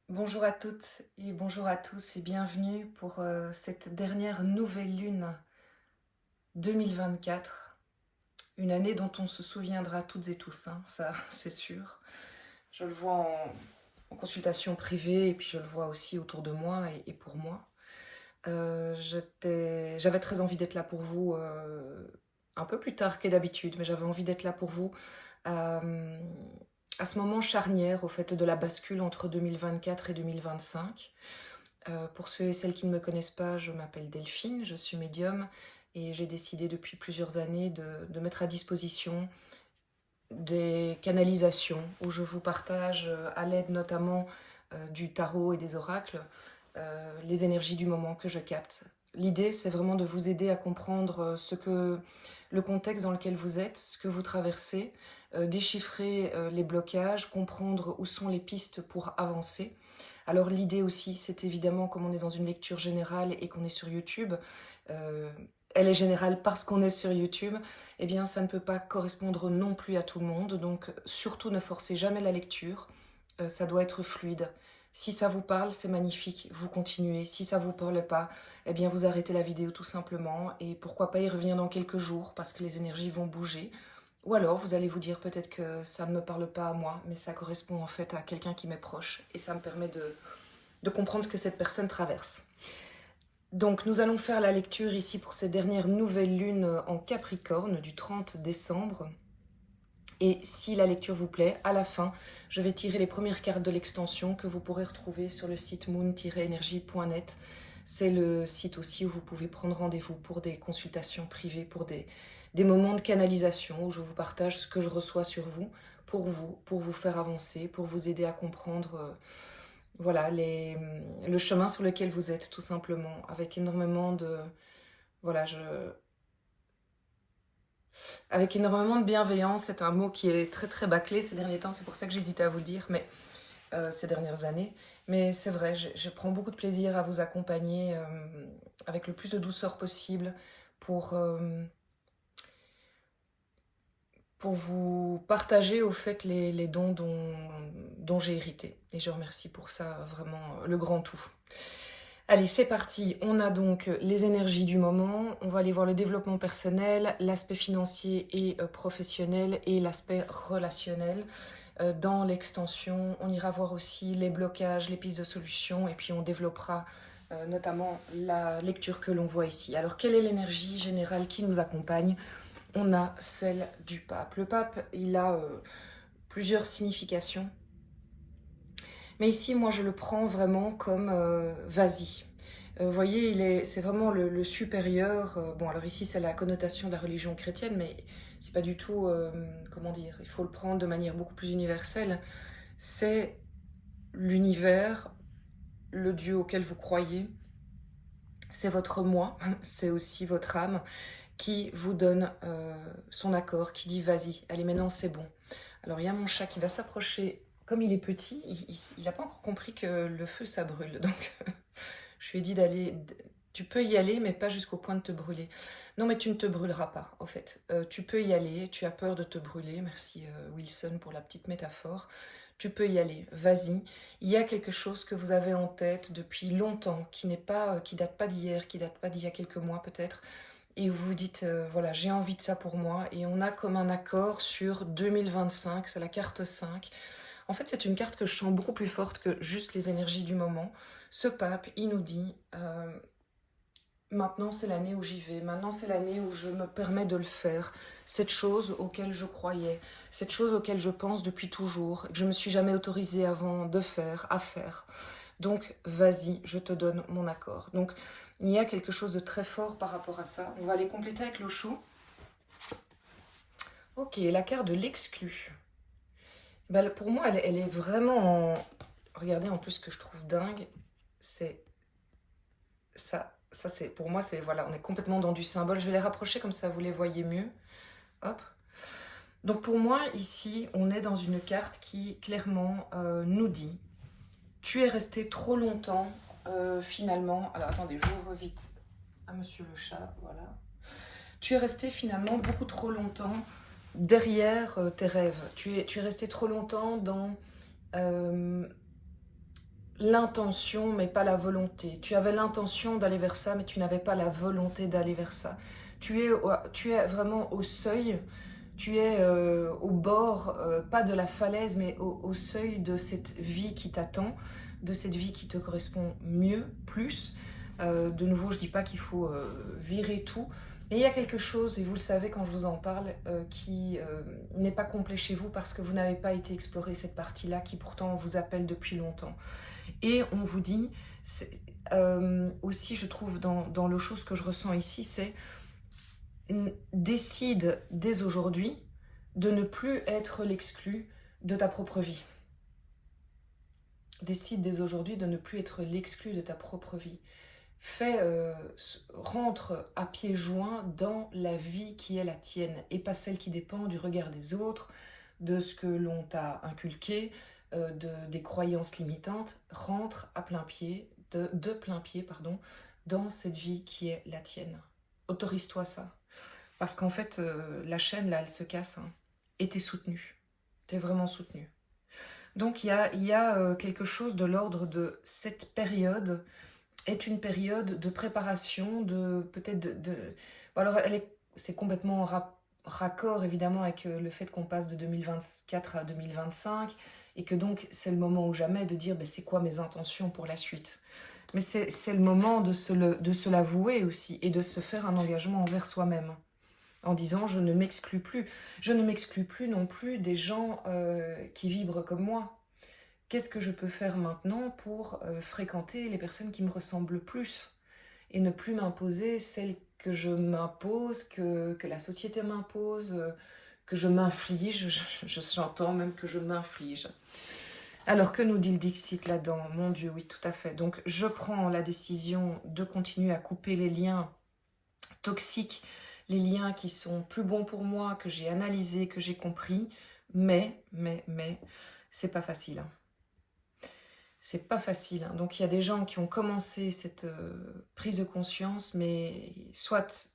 Bonjour à toutes et bonjour à tous et bienvenue pour cette dernière nouvelle lune 2024. Une année dont on se souviendra toutes et tous, hein, ça c'est sûr. Je le vois en consultation privée et puis je le vois aussi autour de moi et pour moi. J'avais très envie d'être là pour vous un peu plus tard que d'habitude, mais j'avais envie d'être là pour vous euh, à ce moment charnière au fait de la bascule entre 2024 et 2025. Pour ceux et celles qui ne me connaissent pas, je m'appelle Delphine, je suis médium et j'ai décidé depuis plusieurs années de mettre à disposition des canalisations où je vous partage, à l'aide notamment du tarot et des oracles, les énergies du moment que je capte. L'idée, c'est vraiment de vous aider à comprendre le contexte dans lequel vous êtes, ce que vous traversez, déchiffrer les blocages, comprendre où sont les pistes pour avancer. Alors l'idée aussi, c'est évidemment, comme on est dans une lecture générale et qu'on est sur YouTube, euh, elle est générale parce qu'on est sur YouTube, eh bien ça ne peut pas correspondre non plus à tout le monde, donc surtout ne forcez jamais la lecture, ça doit être fluide. Si ça vous parle, c'est magnifique, vous continuez. Si ça vous parle pas, eh bien vous arrêtez la vidéo tout simplement et pourquoi pas y revenir dans quelques jours parce que les énergies vont bouger. Ou alors vous allez vous dire peut-être que ça ne me parle pas à moi, mais ça correspond en fait à quelqu'un qui m'est proche et ça me permet de comprendre ce que cette personne traverse. Donc nous allons faire la lecture ici pour cette dernière nouvelle lune en Capricorne du 30 décembre. Et si la lecture vous plaît, à la fin, je vais tirer les premières cartes de l'extension que vous pourrez retrouver sur le site moon-energie.net. C'est le site aussi où vous pouvez prendre rendez-vous pour des consultations privées, pour des moments de canalisation où je vous partage ce que je reçois sur vous, pour vous faire avancer, pour vous aider à comprendre voilà, le chemin sur lequel vous êtes, tout simplement, avec énormément de... Voilà, avec énormément de bienveillance, c'est un mot qui est très très bâclé ces derniers temps, c'est pour ça que j'hésitais à vous le dire, mais ces dernières années. Mais c'est vrai, je prends beaucoup de plaisir à vous accompagner avec le plus de douceur possible pour, euh, pour vous partager au fait les dons dont j'ai hérité. Et je remercie pour ça vraiment le grand tout. Allez, c'est parti. On a donc les énergies du moment. On va aller voir le développement personnel, l'aspect financier et professionnel et l'aspect relationnel. Dans l'extension, on ira voir aussi les blocages, les pistes de solutions et puis on développera notamment la lecture que l'on voit ici. Alors, quelle est l'énergie générale qui nous accompagne? On a celle du pape. Le pape, il a plusieurs significations. Mais ici, moi, je le prends vraiment comme vas-y. Vous voyez, c'est vraiment le supérieur. Bon, alors ici, c'est la connotation de la religion chrétienne, mais c'est pas du tout, comment dire, il faut le prendre de manière beaucoup plus universelle. C'est l'univers, le Dieu auquel vous croyez. C'est votre moi, c'est aussi votre âme qui vous donne son accord, qui dit vas-y, allez maintenant c'est bon. Alors il y a mon chat qui va s'approcher, comme il est petit, il n'a pas encore compris que le feu ça brûle, donc je lui ai dit d'aller, tu peux y aller mais pas jusqu'au point de te brûler. Non mais tu ne te brûleras pas au fait, tu peux y aller, tu as peur de te brûler, merci Wilson pour la petite métaphore. Tu peux y aller, vas-y. Il y a quelque chose que vous avez en tête depuis longtemps, qui n'est pas, qui date pas d'hier, qui date pas d'il y a quelques mois peut-être, et vous vous dites, voilà, j'ai envie de ça pour moi, et on a comme un accord sur 2025, c'est la carte 5. En fait, c'est une carte que je sens beaucoup plus forte que juste les énergies du moment. Ce pape, il nous dit, maintenant c'est l'année où j'y vais, maintenant c'est l'année où je me permets de le faire, cette chose auquel je croyais, cette chose auquel je pense depuis toujours, que je ne me suis jamais autorisée avant de faire, à faire. Donc, vas-y, je te donne mon accord. Donc, il y a quelque chose de très fort par rapport à ça. On va aller compléter avec l'Osho. Ok, la carte de l'exclu. Ben, pour moi, elle est vraiment en... Regardez, en plus, ce que je trouve dingue, c'est ça. Ça, c'est pour moi, c'est... Voilà, on est complètement dans du symbole. Je vais les rapprocher comme ça, vous les voyez mieux. Hop. Donc, pour moi, ici, on est dans une carte qui, clairement, nous dit tu es resté trop longtemps, finalement... Alors, attendez, j'ouvre vite à monsieur le chat, voilà. tu es resté finalement beaucoup trop longtemps derrière tes rêves. Tu es resté trop longtemps dans l'intention, mais pas la volonté. Tu avais l'intention d'aller vers ça, mais tu n'avais pas la volonté d'aller vers ça. Tu es vraiment au seuil, tu es au bord, pas de la falaise, mais au seuil de cette vie qui t'attend, de cette vie qui te correspond mieux, plus. De nouveau, je ne dis pas qu'il faut virer tout, mais il y a quelque chose, et vous le savez quand je vous en parle, qui n'est pas complet chez vous parce que vous n'avez pas été explorer cette partie-là qui pourtant vous appelle depuis longtemps. Et on vous dit, aussi je trouve dans le chose que je ressens ici, c'est décide dès aujourd'hui de ne plus être l'exclu de ta propre vie. Décide dès aujourd'hui de ne plus être l'exclu de ta propre vie. Rentre à pieds joints dans la vie qui est la tienne et pas celle qui dépend du regard des autres, de ce que l'on t'a inculqué, des croyances limitantes. Rentre à plein pied, de plein pied, pardon, dans cette vie qui est la tienne. Autorise-toi ça. Parce qu'en fait, la chaîne, là, elle se casse. Hein, et t'es soutenu. T'es vraiment soutenu. Donc, il y a quelque chose de l'ordre de cette période est une période de préparation, de peut-être Alors, c'est complètement raccord, évidemment, avec le fait qu'on passe de 2024 à 2025, et que donc, c'est le moment ou jamais de dire, ben, c'est quoi mes intentions pour la suite. Mais c'est le moment de se l'avouer aussi, et de se faire un engagement envers soi-même, en disant, je ne m'exclus plus. Je ne m'exclus plus non plus des gens qui vibrent comme moi. Qu'est-ce que je peux faire maintenant pour fréquenter les personnes qui me ressemblent le plus et ne plus m'imposer celles que je m'impose, que la société m'impose, que je m'inflige, j'entends même que je m'inflige. Alors, que nous dit le Dixit là-dedans? Mon Dieu, oui, tout à fait. Donc, je prends la décision de continuer à couper les liens toxiques, les liens qui sont plus bons pour moi, que j'ai analysés, que j'ai compris, mais, c'est pas facile, hein. C'est pas facile. Hein. Donc il y a des gens qui ont commencé cette prise de conscience, mais soit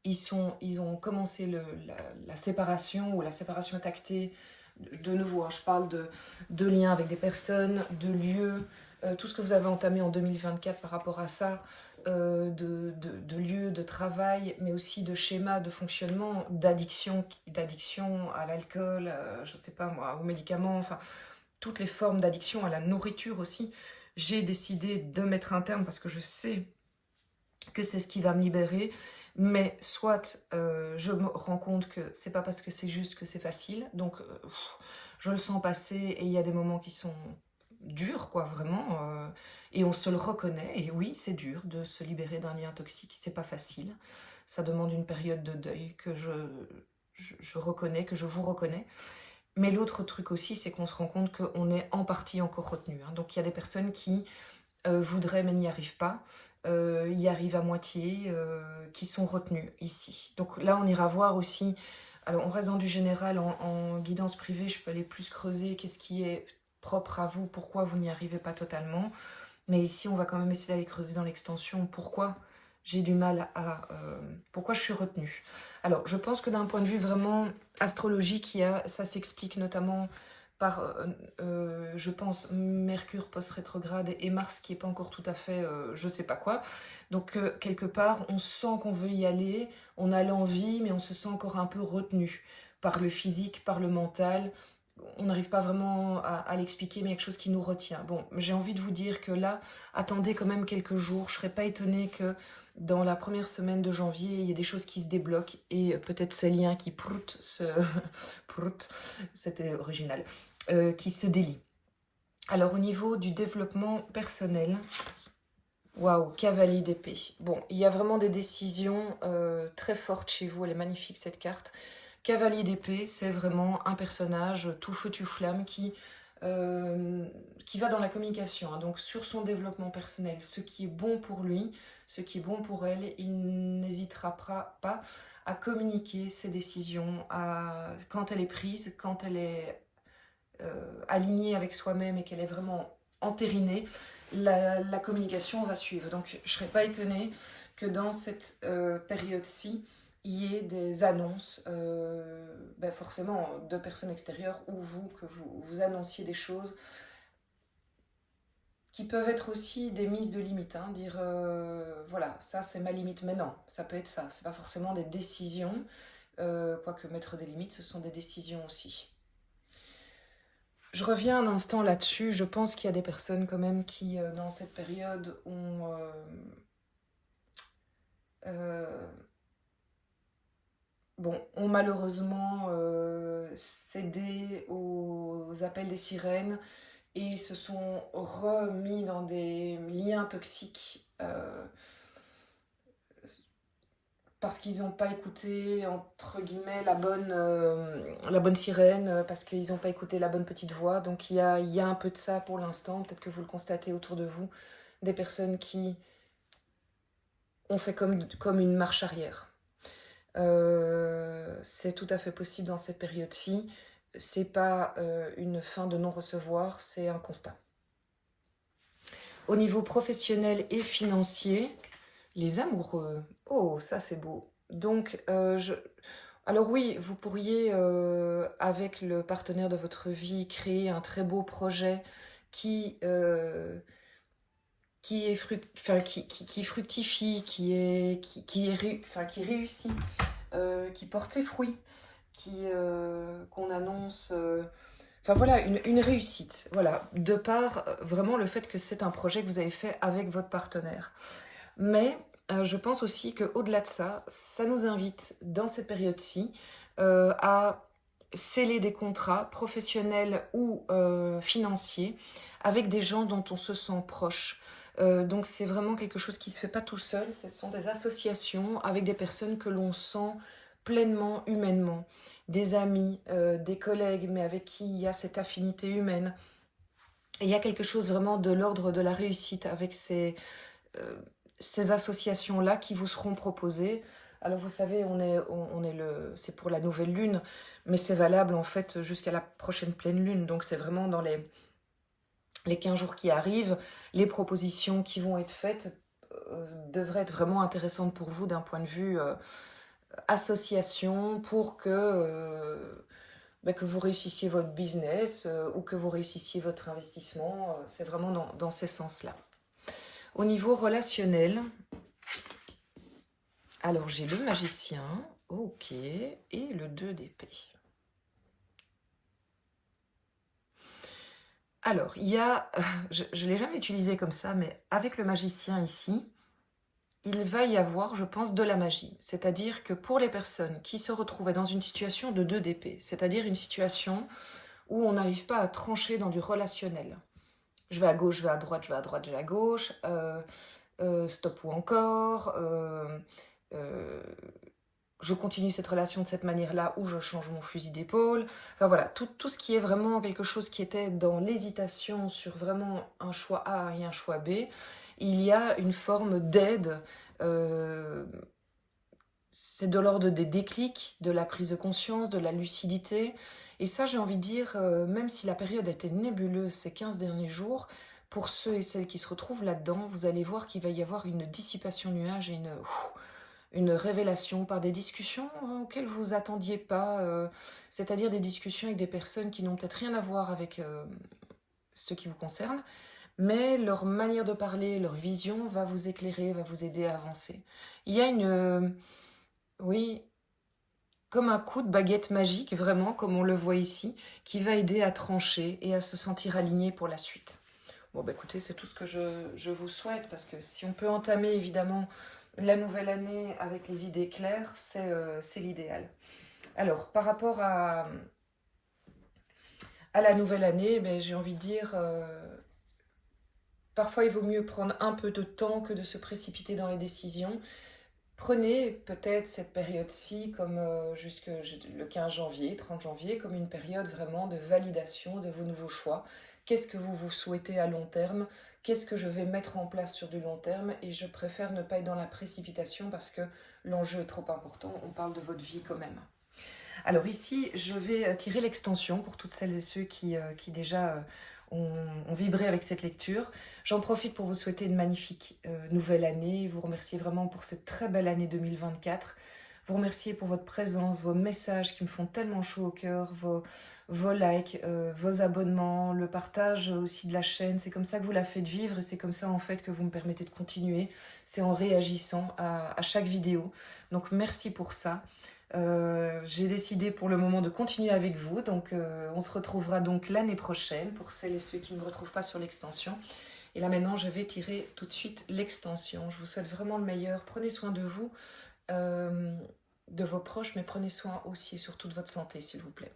ils ont commencé la séparation, ou la séparation est actée. De nouveau, hein, je parle de liens avec des personnes, de lieux, tout ce que vous avez entamé en 2024 par rapport à ça, de lieux, de travail, mais aussi de schémas de fonctionnement, d'addiction à l'alcool, je sais pas moi, aux médicaments, enfin toutes les formes d'addiction, à la nourriture aussi. J'ai décidé de mettre un terme parce que je sais que c'est ce qui va me libérer. Mais soit je me rends compte que c'est pas parce que c'est juste que c'est facile. Donc je le sens passer et il y a des moments qui sont durs, quoi, vraiment. Et on se le reconnaît. Et oui, c'est dur de se libérer d'un lien toxique. C'est pas facile. Ça demande une période de deuil que je reconnais, que je vous reconnais. Mais l'autre truc aussi, c'est qu'on se rend compte qu'on est en partie encore retenu. Hein. Donc il y a des personnes qui voudraient mais n'y arrivent pas, y arrivent à moitié, qui sont retenues ici. Donc là, on ira voir aussi, alors on reste dans du général, en guidance privée, je peux aller plus creuser qu'est-ce qui est propre à vous, pourquoi vous n'y arrivez pas totalement. Mais ici, on va quand même essayer d'aller creuser dans l'extension, pourquoi j'ai du mal pourquoi je suis retenue. Alors, je pense que d'un point de vue vraiment astrologique, ça s'explique notamment par, je pense, Mercure post-rétrograde et Mars qui n'est pas encore tout à fait je sais pas quoi. Donc, quelque part, on sent qu'on veut y aller, on a l'envie, mais on se sent encore un peu retenu par le physique, par le mental. On n'arrive pas vraiment à l'expliquer, mais il y a quelque chose qui nous retient. Bon, j'ai envie de vous dire que là, attendez quand même quelques jours. Je ne serais pas étonnée que dans la première semaine de janvier, il y ait des choses qui se débloquent et peut-être ces liens qui c'était original, qui se délient. Alors au niveau du développement personnel, waouh, cavalier d'épée. Bon, il y a vraiment des décisions très fortes chez vous. Elle est magnifique cette carte. Cavalier d'épée, c'est vraiment un personnage tout feu tout flamme qui va dans la communication, hein, donc sur son développement personnel, ce qui est bon pour lui, ce qui est bon pour elle, il n'hésitera pas à communiquer ses décisions, quand elle est prise, quand elle est alignée avec soi-même et qu'elle est vraiment entérinée, la communication va suivre. Donc je ne serais pas étonnée que dans cette période-ci, y ait des annonces, ben forcément de personnes extérieures ou vous, que vous annonciez des choses qui peuvent être aussi des mises de limites, hein, dire voilà, ça c'est ma limite, mais non, ça peut être ça, c'est pas forcément des décisions, quoique mettre des limites, ce sont des décisions aussi. Je reviens un instant là-dessus, je pense qu'il y a des personnes quand même qui, dans cette période, euh, ont malheureusement cédé aux appels des sirènes et se sont remis dans des liens toxiques parce qu'ils n'ont pas écouté, entre guillemets, la bonne sirène, parce qu'ils n'ont pas écouté la bonne petite voix. Donc il y a un peu de ça pour l'instant, peut-être que vous le constatez autour de vous, des personnes qui ont fait comme une marche arrière. C'est tout à fait possible dans cette période-ci. C'est pas une fin de non-recevoir, c'est un constat. Au niveau professionnel et financier, les amoureux. Oh, ça c'est beau. Donc, alors oui, vous pourriez, avec le partenaire de votre vie, créer un très beau projet qui, qui fructifie, qui réussit, qui porte ses fruits, qu'on annonce. Enfin voilà, une réussite. Voilà, de par vraiment le fait que c'est un projet que vous avez fait avec votre partenaire. Mais je pense aussi qu'au-delà de ça, ça nous invite dans cette période-ci à sceller des contrats professionnels ou financiers avec des gens dont on se sent proche. Donc c'est vraiment quelque chose qui ne se fait pas tout seul, ce sont des associations avec des personnes que l'on sent pleinement humainement, des amis, des collègues, mais avec qui il y a cette affinité humaine. Et il y a quelque chose vraiment de l'ordre de la réussite avec euh, ces associations-là qui vous seront proposées. Alors vous savez, c'est pour la nouvelle lune, mais c'est valable en fait jusqu'à la prochaine pleine lune. Donc c'est vraiment dans les 15 jours qui arrivent, les propositions qui vont être faites devraient être vraiment intéressantes pour vous d'un point de vue association pour que vous réussissiez votre business ou que vous réussissiez votre investissement. C'est vraiment dans ces sens-là. Au niveau relationnel, alors j'ai le magicien, ok, et le 2 d'épée. Alors, il y a, je ne l'ai jamais utilisé comme ça, mais avec le magicien ici, il va y avoir, je pense, de la magie. C'est-à-dire que pour les personnes qui se retrouvaient dans une situation de 2 d'épée, c'est-à-dire une situation où on n'arrive pas à trancher dans du relationnel. Je vais à gauche, je vais à droite, je vais à droite, je vais à gauche, stop ou encore, je continue cette relation de cette manière-là ou je change mon fusil d'épaule. Enfin voilà, tout ce qui est vraiment quelque chose qui était dans l'hésitation sur vraiment un choix A et un choix B, il y a une forme d'aide. euh, c'est de l'ordre des déclics, de la prise de conscience, de la lucidité. Et ça, j'ai envie de dire, même si la période était nébuleuse ces 15 derniers jours, pour ceux et celles qui se retrouvent là-dedans, vous allez voir qu'il va y avoir une dissipation nuage et une révélation par des discussions auxquelles vous attendiez pas, c'est-à-dire des discussions avec des personnes qui n'ont peut-être rien à voir avec ce qui vous concerne, mais leur manière de parler, leur vision va vous éclairer, va vous aider à avancer. Il y a oui, comme un coup de baguette magique, vraiment, comme on le voit ici, qui va aider à trancher et à se sentir aligné pour la suite. Bon, bah écoutez, c'est tout ce que je vous souhaite, parce que si on peut entamer évidemment la nouvelle année avec les idées claires, c'est l'idéal. Alors, par rapport à la nouvelle année, ben, j'ai envie de dire, parfois il vaut mieux prendre un peu de temps que de se précipiter dans les décisions. Prenez peut-être cette période-ci comme jusque le 15 janvier, 30 janvier, comme une période vraiment de validation de vos nouveaux choix. Qu'est-ce que vous vous souhaitez à long terme? Qu'est-ce que je vais mettre en place sur du long terme? Et je préfère ne pas être dans la précipitation parce que l'enjeu est trop important. On parle de votre vie quand même. Alors ici, je vais tirer l'extension pour toutes celles et ceux qui déjà ont vibré avec cette lecture. J'en profite pour vous souhaiter une magnifique nouvelle année, vous remercier vraiment pour cette très belle année 2024. vous remercier pour votre présence, vos messages qui me font tellement chaud au cœur, vos likes, vos abonnements, le partage aussi de la chaîne. C'est comme ça que vous la faites vivre et c'est comme ça en fait que vous me permettez de continuer. C'est en réagissant à chaque vidéo. Donc merci pour ça. J'ai décidé pour le moment de continuer avec vous. Donc on se retrouvera donc l'année prochaine pour celles et ceux qui ne me retrouvent pas sur l'extension. Et là maintenant, je vais tirer tout de suite l'extension. Je vous souhaite vraiment le meilleur. Prenez soin de vous, de vos proches, mais prenez soin aussi et surtout de votre santé, s'il vous plaît.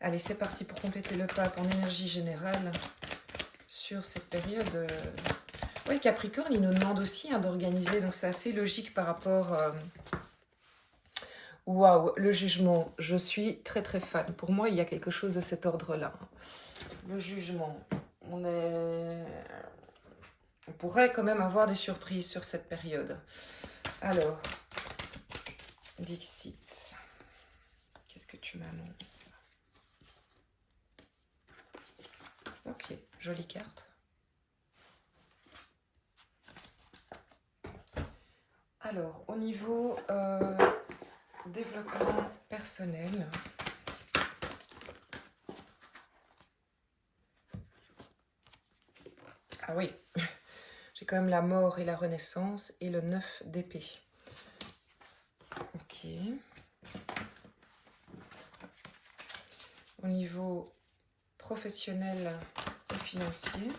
Allez, c'est parti pour compléter le pape en énergie générale sur cette période. Oui, Capricorne, il nous demande aussi d'organiser, donc c'est assez logique par rapport... Waouh, le jugement, je suis très très fan. Pour moi, il y a quelque chose de cet ordre-là. Le jugement, on pourrait quand même avoir des surprises sur cette période. Alors, Dixit, qu'est-ce que tu m'annonces? Ok, jolie carte. Alors, au niveau développement personnel, ah oui, j'ai quand même la mort et la renaissance et le 9 d'épée. Ok. Au niveau professionnel et financier,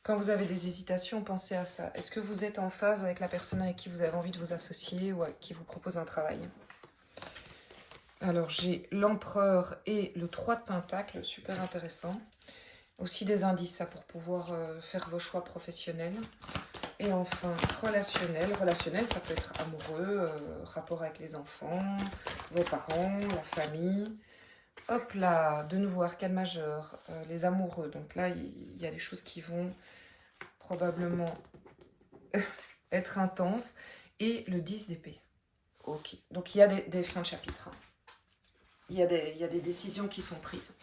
quand vous avez des hésitations, pensez à ça. Est-ce que vous êtes en phase avec la personne avec qui vous avez envie de vous associer ou qui vous propose un travail? Alors, j'ai l'empereur et le 3 de Pentacle, super intéressant. Aussi des indices, ça, pour pouvoir faire vos choix professionnels. Et enfin, relationnel. Relationnel, ça peut être amoureux, rapport avec les enfants, vos parents, la famille. Hop là, de nouveau, arcane majeur, les amoureux. Donc là, il y a des choses qui vont probablement être intenses. Et le 10 d'épée. Ok, donc il y a des fins de chapitre. Il y a des décisions qui sont prises.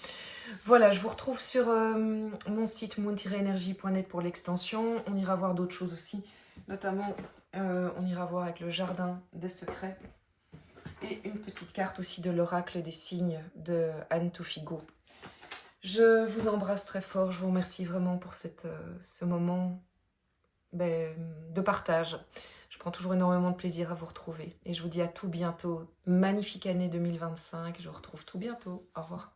Voilà, je vous retrouve sur mon site moon-energie.net pour l'extension. On ira voir d'autres choses aussi. Notamment, on ira voir avec le jardin des secrets. Et une petite carte aussi de l'oracle des signes de Anne Toufigo. Je vous embrasse très fort. Je vous remercie vraiment pour ce moment de partage. Je prends toujours énormément de plaisir à vous retrouver. Et je vous dis à tout bientôt. Magnifique année 2025. Je vous retrouve tout bientôt. Au revoir.